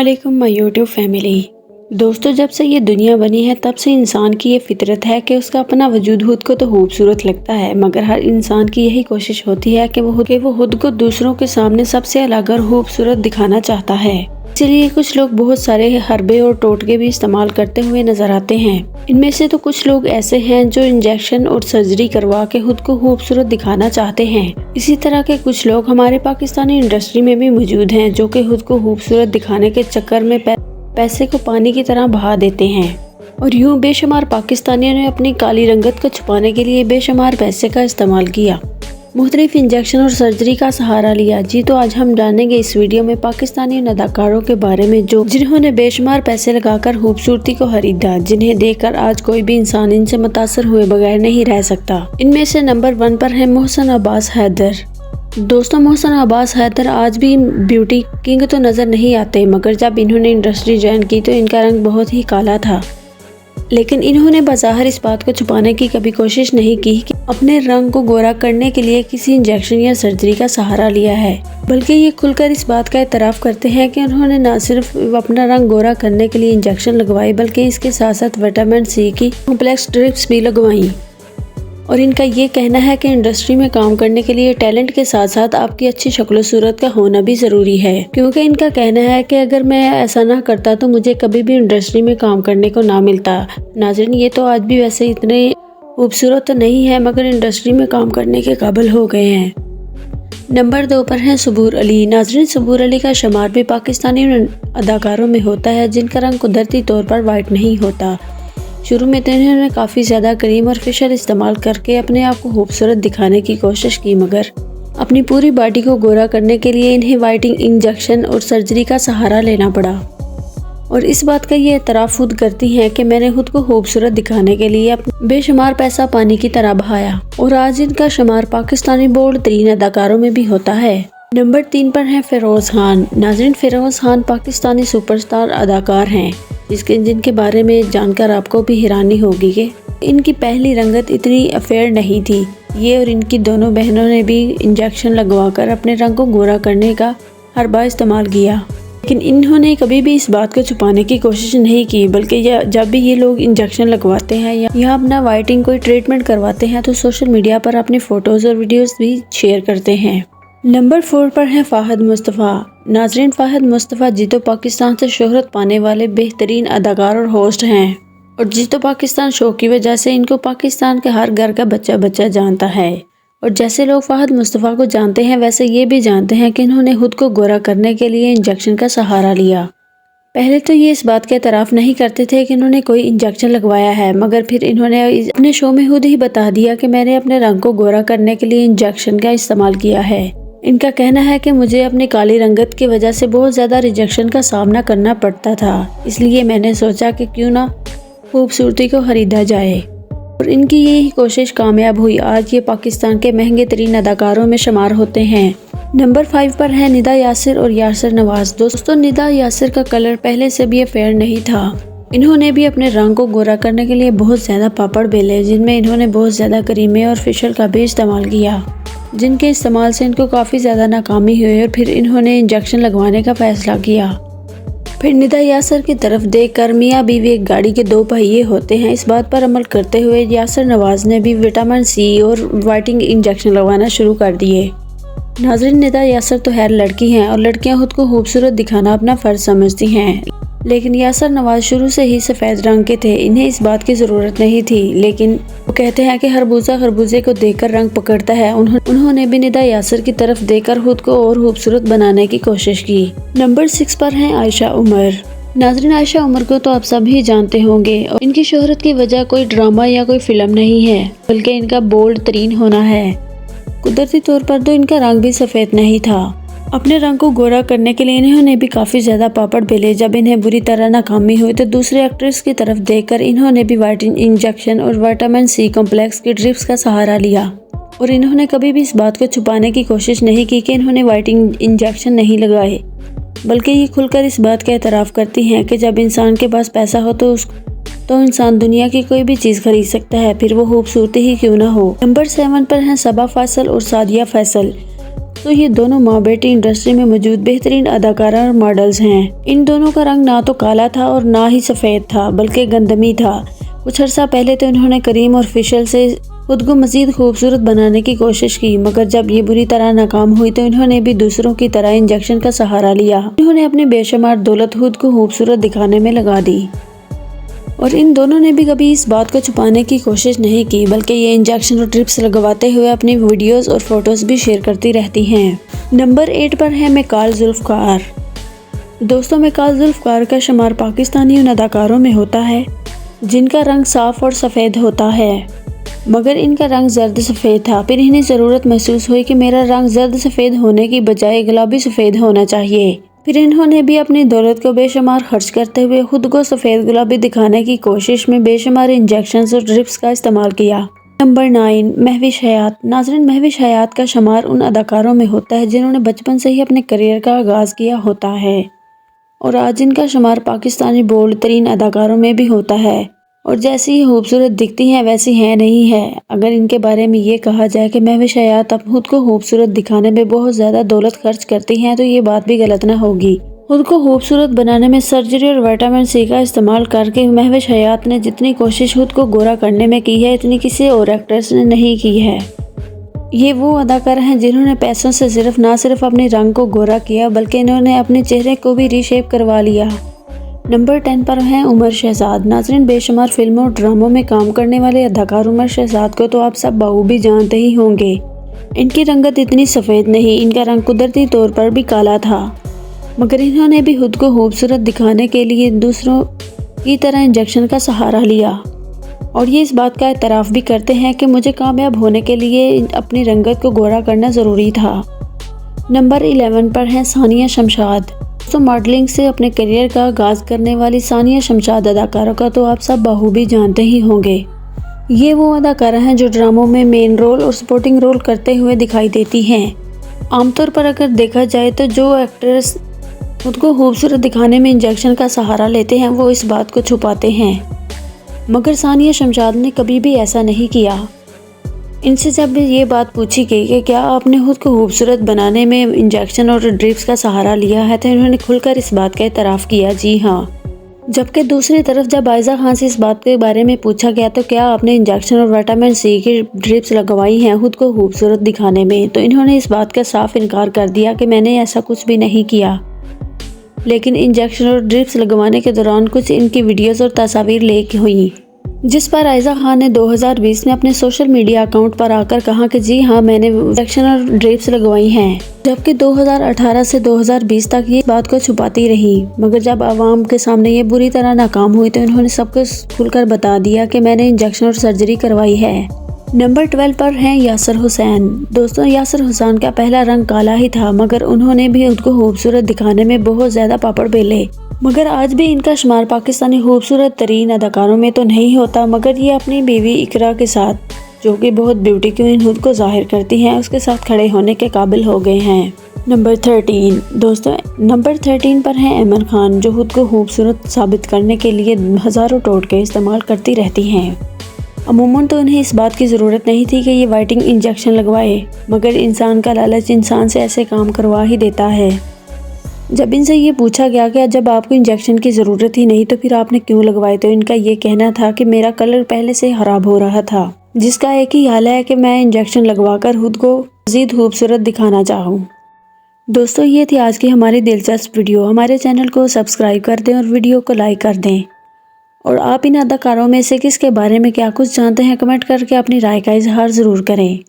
अस्सलामुअलैकुम my YouTube family. दोस्तों, जब से ये दुनिया बनी है तब से इंसान की ये फितरत है कि उसका अपना वजूद खुद को तो खूबसूरत लगता है, मगर हर इंसान की यही कोशिश होती है कि वो खुद को दूसरों के सामने सबसे अलग और खूबसूरत दिखाना चाहता है। इसीलिए कुछ लोग बहुत सारे हरबे और टोटके भी इस्तेमाल करते हुए नजर आते हैं। इनमें से तो कुछ लोग ऐसे हैं जो इंजेक्शन और सर्जरी करवा के खुद को खूबसूरत दिखाना चाहते हैं। इसी तरह के कुछ लोग हमारे पाकिस्तानी इंडस्ट्री में भी मौजूद हैं जो कि खुद को खूबसूरत दिखाने के चक्कर में पैसे को पानी की तरह बहा देते हैं। और यूं बेशुमार पाकिस्तानियों ने अपनी काली रंगत को छुपाने के लिए बेशुमार पैसे का इस्तेमाल किया, मुख्तलिफ इंजेक्शन और सर्जरी का सहारा लिया। जी तो आज हम जानेंगे इस वीडियो में पाकिस्तानी अदाकारों के बारे में जिन्होंने बेशुमार पैसे लगाकर खूबसूरती को खरीदा, जिन्हें देखकर आज कोई भी इंसान इनसे मुतासर हुए बगैर नहीं रह सकता। इनमें से नंबर 1 पर है मोहसिन अब्बास हैदर। दोस्तों, मोहसिन अब्बास हैदर आज भी ब्यूटी किंग तो नजर नहीं आते, मगर जब इन्होंने इंडस्ट्री ज्वाइन की तो इनका रंग बहुत ही काला था। लेकिन इन्होंने बाज़ाहिर इस बात को छुपाने की कभी कोशिश नहीं की कि अपने रंग को गोरा करने के लिए किसी इंजेक्शन या सर्जरी का सहारा लिया है, बल्कि ये खुलकर इस बात का एतराफ़ करते हैं कि उन्होंने न सिर्फ अपना रंग गोरा करने के लिए इंजेक्शन लगवाए, बल्कि इसके साथ साथ विटामिन सी की कॉम्प्लेक्स ड्रिप्स भी लगवाई। और इनका ये कहना है कि इंडस्ट्री में काम करने के लिए टैलेंट के साथ साथ आपकी अच्छी शक्ल सूरत का होना भी ज़रूरी है, क्योंकि इनका कहना है कि अगर मैं ऐसा ना करता तो मुझे कभी भी इंडस्ट्री में काम करने को ना मिलता। नाज़रीन, ये तो आज भी वैसे इतने खूबसूरत तो नहीं है, मगर इंडस्ट्री में काम करने के काबिल हो गए हैं। नंबर 2 पर है सबूर अली। नाज़रीन, सबूर अली का शुमार भी पाकिस्तानी अदाकारों में होता है जिनका रंग कुदरती तौर पर वाइट नहीं होता। शुरू में तो इन्होंने काफ़ी ज़्यादा क्रीम और फेशियल इस्तेमाल करके अपने आप को खूबसूरत दिखाने की कोशिश की, मगर अपनी पूरी बॉडी को गोरा करने के लिए इन्हें वाइटिंग इंजेक्शन और सर्जरी का सहारा लेना पड़ा। और इस बात का ये एतराफ़ खुद करती हैं कि मैंने खुद को खूबसूरत दिखाने के लिए बेशुमार पैसा पानी की तरह बहाया। और आज इनका शुमार पाकिस्तानी बोल्ड तरीन अदाकारों में भी होता है। नंबर 3 पर है फिरोज़ खान। नाज़रीन, फिरोज़ खान पाकिस्तानी सुपरस्टार अदाकार हैं जिनके बारे में जानकर आपको भी हैरानी होगी कि इनकी पहली रंगत इतनी अफेयर नहीं थी। ये और इनकी दोनों बहनों ने भी इंजेक्शन लगवाकर अपने रंग को गोरा करने का हर बार इस्तेमाल किया, लेकिन इन्होंने कभी भी इस बात को छुपाने की कोशिश नहीं की, बल्कि जब भी ये लोग इंजेक्शन लगवाते हैं या अपना वाइटिंग कोई ट्रीटमेंट करवाते हैं तो सोशल मीडिया पर अपनी फ़ोटोज़ और वीडियोज़ भी शेयर करते हैं। नंबर 4 पर है फ़ाहिद मुस्तफ़ा। नाज़रीन, फ़ाहिद मुस्तफ़ा जितो पाकिस्तान से शोहरत पाने वाले बेहतरीन अदाकार और होस्ट हैं, और जितो पाकिस्तान शो की वजह से इनको पाकिस्तान के हर घर का बच्चा बच्चा जानता है। और जैसे लोग फ़ाहिद मुस्तफ़ा को जानते हैं, वैसे ये भी जानते हैं कि इन्होंने खुद को गोरा करने के लिए इंजेक्शन का सहारा लिया। पहले तो ये इस बात के एतराफ़ नहीं करते थे कि इन्होंने कोई इंजेक्शन लगवाया है, मगर फिर इन्होंने अपने शो में खुद ही बता दिया कि मैंने अपने रंग को गोरा करने के लिए इंजेक्शन का इस्तेमाल किया है। इनका कहना है कि मुझे अपनी काली रंगत की वजह से बहुत ज़्यादा रिजेक्शन का सामना करना पड़ता था, इसलिए मैंने सोचा कि क्यों ना खूबसूरती को खरीदा जाए। और इनकी यही कोशिश कामयाब हुई। आज ये पाकिस्तान के महंगे तरीन अदाकारों में शुमार होते हैं। नंबर 5 पर है निदा यासिर और यासिर नवाज। दोस्तों, निदा यासिर का कलर पहले से भी फेयर नहीं था। इन्होंने भी अपने रंग को गोरा करने के लिए बहुत ज़्यादा पापड़ बेले, जिनमें इन्होंने बहुत ज़्यादा क्रीमें और फेशियल का भी इस्तेमाल किया, जिनके इस्तेमाल से इनको काफ़ी ज़्यादा नाकामी हुई और फिर इन्होंने इंजेक्शन लगवाने का फ़ैसला किया। फिर निदा यासिर की तरफ देखकर मियाँ बीवी एक गाड़ी के 2 पहिए होते हैं, इस बात पर अमल करते हुए यासिर नवाज ने भी विटामिन सी और वाइटिंग इंजेक्शन लगवाना शुरू कर दिए। नाज़रीन, निदा यासिर तो खैर लड़की हैं और लड़कियां खुद को खूबसूरत दिखाना अपना फ़र्ज समझती हैं, लेकिन यासिर नवाज शुरू से ही सफ़ेद रंग के थे। इन्हें इस बात की ज़रूरत नहीं थी, लेकिन वो कहते हैं कि खरबूजा खरबूजे को देखकर रंग पकड़ता है। उन्होंने भी निदा यासिर की तरफ देखकर खुद को और खूबसूरत बनाने की कोशिश की। नंबर 6 पर हैं आयशा उमर। नाज़रीन, आयशा उमर को तो आप सभी जानते होंगे, और इनकी शोहरत की वजह कोई ड्रामा या कोई फिल्म नहीं है, बल्कि इनका बोल्ड तरीन होना है। कुदरती तौर पर तो इनका रंग भी सफ़ेद नहीं था। अपने रंग को गोरा करने के लिए इन्होंने भी काफ़ी ज़्यादा पापड़ बेले। जब इन्हें बुरी तरह नाकामी हुई तो दूसरे एक्ट्रेस की तरफ देखकर इन्होंने भी वाइटिंग इंजेक्शन और विटामिन सी कॉम्प्लेक्स की ड्रिप्स का सहारा लिया। और इन्होंने कभी भी इस बात को छुपाने की कोशिश नहीं की कि इन्होंने वाइटिंग इंजेक्शन नहीं लगाए, बल्कि ये खुलकर इस बात का एतराफ़ करती हैं कि जब इंसान के पास पैसा हो तो इंसान दुनिया की कोई भी चीज़ खरीद सकता है, फिर वो खूबसूरती ही क्यों ना हो। नंबर 7 पर हैं सबा फैसल और सादिया फैसल। तो ये दोनों माँ बेटी इंडस्ट्री में मौजूद बेहतरीन अदाकारा और मॉडल्स हैं। इन दोनों का रंग ना तो काला था और ना ही सफ़ेद था, बल्कि गंदमी था। कुछ अर्सा पहले तो इन्होंने करीम और फेशियल से खुद को मज़ीद खूबसूरत बनाने की कोशिश की, मगर जब ये बुरी तरह नाकाम हुई तो इन्होंने भी दूसरों की तरह इंजेक्शन का सहारा लिया। इन्होंने अपनी बेशुमार दौलत खुद को खूबसूरत दिखाने में लगा दी और इन दोनों ने भी कभी इस बात को छुपाने की कोशिश नहीं की, बल्कि ये इंजेक्शन और ट्रिप्स लगवाते हुए अपनी वीडियोस और फोटोज़ भी शेयर करती रहती हैं। नंबर 8 पर है मिकाल जुल्फ़कार। दोस्तों, मिकाल जुल्फ़कार का शुमार पाकिस्तानी उन अदाकारों में होता है जिनका रंग साफ और सफ़ेद होता है, मगर इनका रंग जर्द सफ़ेद था। फिर इन्हें ज़रूरत महसूस हुई कि मेरा रंग जर्द सफ़ेद होने की बजाय गुलाबी सफ़ेद होना चाहिए। फिर इन्होंने भी अपनी दौलत को बेशुमार खर्च करते हुए खुद को सफ़ेद गुलाबी दिखाने की कोशिश में बेशुमार इंजेक्शंस और ड्रिप्स का इस्तेमाल किया। नंबर 9, महविश हयात। नाज़रीन, महविश हयात का शुमार उन अदाकारों में होता है जिन्होंने बचपन से ही अपने करियर का आगाज़ किया होता है और आज इनका शुमार पाकिस्तानी बोल्ड तरीन अदाकारों में भी होता है। और जैसी ही खूबसूरत दिखती हैं वैसी हैं नहीं है। अगर इनके बारे में ये कहा जाए कि महविश हयात अब खुद को खूबसूरत दिखाने में बहुत ज़्यादा दौलत खर्च करती हैं तो ये बात भी गलत ना होगी। खुद को खूबसूरत बनाने में सर्जरी और विटामिन सी का इस्तेमाल करके महविश हयात ने जितनी कोशिश खुद को गोरा करने में की है, इतनी किसी और एक्ट्रेस ने नहीं की है। ये वो अदाकार हैं जिन्होंने पैसों से ना सिर्फ अपने रंग को गोरा किया, बल्कि इन्होंने अपने चेहरे को भी रीशेप करवा लिया। नंबर 10 पर हैं उमर शहजाद। नाज़रीन, बेशुमार फिल्मों और ड्रामों में काम करने वाले अदाकार उमर शहजाद को तो आप सब बखूबी जानते ही होंगे। इनकी रंगत इतनी सफ़ेद नहीं, इनका रंग कुदरती तौर पर भी काला था, मगर इन्होंने भी खुद को खूबसूरत दिखाने के लिए दूसरों की तरह इंजेक्शन का सहारा लिया और ये इस बात का एतराफ़ भी करते हैं कि मुझे कामयाब होने के लिए अपनी रंगत को गोरा करना ज़रूरी था। नंबर 11 पर हैं सानिया शमशाद। तो मॉडलिंग से अपने करियर का आगाज़ करने वाली सानिया शमशाद अदाकारों का तो आप सब बखूबी जानते ही होंगे। ये वो अदाकारा हैं जो ड्रामों में मेन रोल और सपोर्टिंग रोल करते हुए दिखाई देती हैं। आमतौर पर अगर देखा जाए तो जो एक्ट्रेस खुद को खूबसूरत दिखाने में इंजेक्शन का सहारा लेते हैं वो इस बात को छुपाते हैं, मगर सानिया शमशाद ने कभी भी ऐसा नहीं किया। इनसे जब ये बात पूछी गई कि क्या आपने खुद को खूबसूरत बनाने में इंजेक्शन और ड्रिप्स का सहारा लिया है, तो इन्होंने खुलकर इस बात का एतराफ़ किया, जी हाँ। जबकि दूसरी तरफ जब आयज़ा खान से इस बात के बारे में पूछा गया तो क्या आपने इंजेक्शन और विटामिन सी की ड्रिप्स लगवाई हैं खुद को खूबसूरत दिखाने में, तो इन्होंने इस बात का साफ इनकार कर दिया कि मैंने ऐसा कुछ भी नहीं किया। लेकिन इंजेक्शन और ड्रिप्स लगवाने के दौरान कुछ इनकी वीडियोस और तस्वीर लीक हुई, जिस पर आयज़ा खान ने 2020 में अपने सोशल मीडिया अकाउंट पर आकर कहा कि जी हाँ, मैंने इंजेक्शन और ड्रिप्स लगवाई हैं, जबकि 2018 से 2020 तक ये बात को छुपाती रही। मगर जब आवाम के सामने ये बुरी तरह नाकाम हुई तो इन्होंने सब कुछ खुलकर बता दिया कि मैंने इंजेक्शन और सर्जरी करवाई है। नंबर 12 पर हैं यासर हुसैन। दोस्तों, यासर हुसैन का पहला रंग काला ही था, मगर उन्होंने भी खुद को खूबसूरत दिखाने में बहुत ज़्यादा पापड़ बेले। मगर आज भी इनका शुमार पाकिस्तानी खूबसूरत तरीन अदाकारों में तो नहीं होता, मगर ये अपनी बीवी इकरा के साथ, जो कि बहुत ब्यूटी क्वीन खुद को जाहिर करती हैं, उसके साथ खड़े होने के काबिल हो गए हैं। नंबर 13। दोस्तों, नंबर 13 पर हैं ऐमन खान, जो खुद को खूबसूरत साबित करने के लिए हज़ारों टोटके इस्तेमाल करती रहती हैं। अमूमन तो उन्हें इस बात की ज़रूरत नहीं थी कि ये वाइटिंग इंजेक्शन लगवाए, मगर इंसान का लालच इंसान से ऐसे काम करवा ही देता है। जब इनसे ये पूछा गया कि जब आपको इंजेक्शन की ज़रूरत ही नहीं तो फिर आपने क्यों लगवाए, तो इनका ये कहना था कि मेरा कलर पहले से ख़राब हो रहा था, जिसका एक ही हाल है कि मैं इंजेक्शन लगवाकर खुद को मज़ीद खूबसूरत दिखाना चाहूँ। दोस्तों, ये थी आज की हमारी दिलचस्प वीडियो। हमारे चैनल को सब्सक्राइब कर दें और वीडियो को लाइक कर दें। और आप इन अदाकारों में से किसके बारे में क्या कुछ जानते हैं, कमेंट करके अपनी राय का इजहार ज़रूर करें।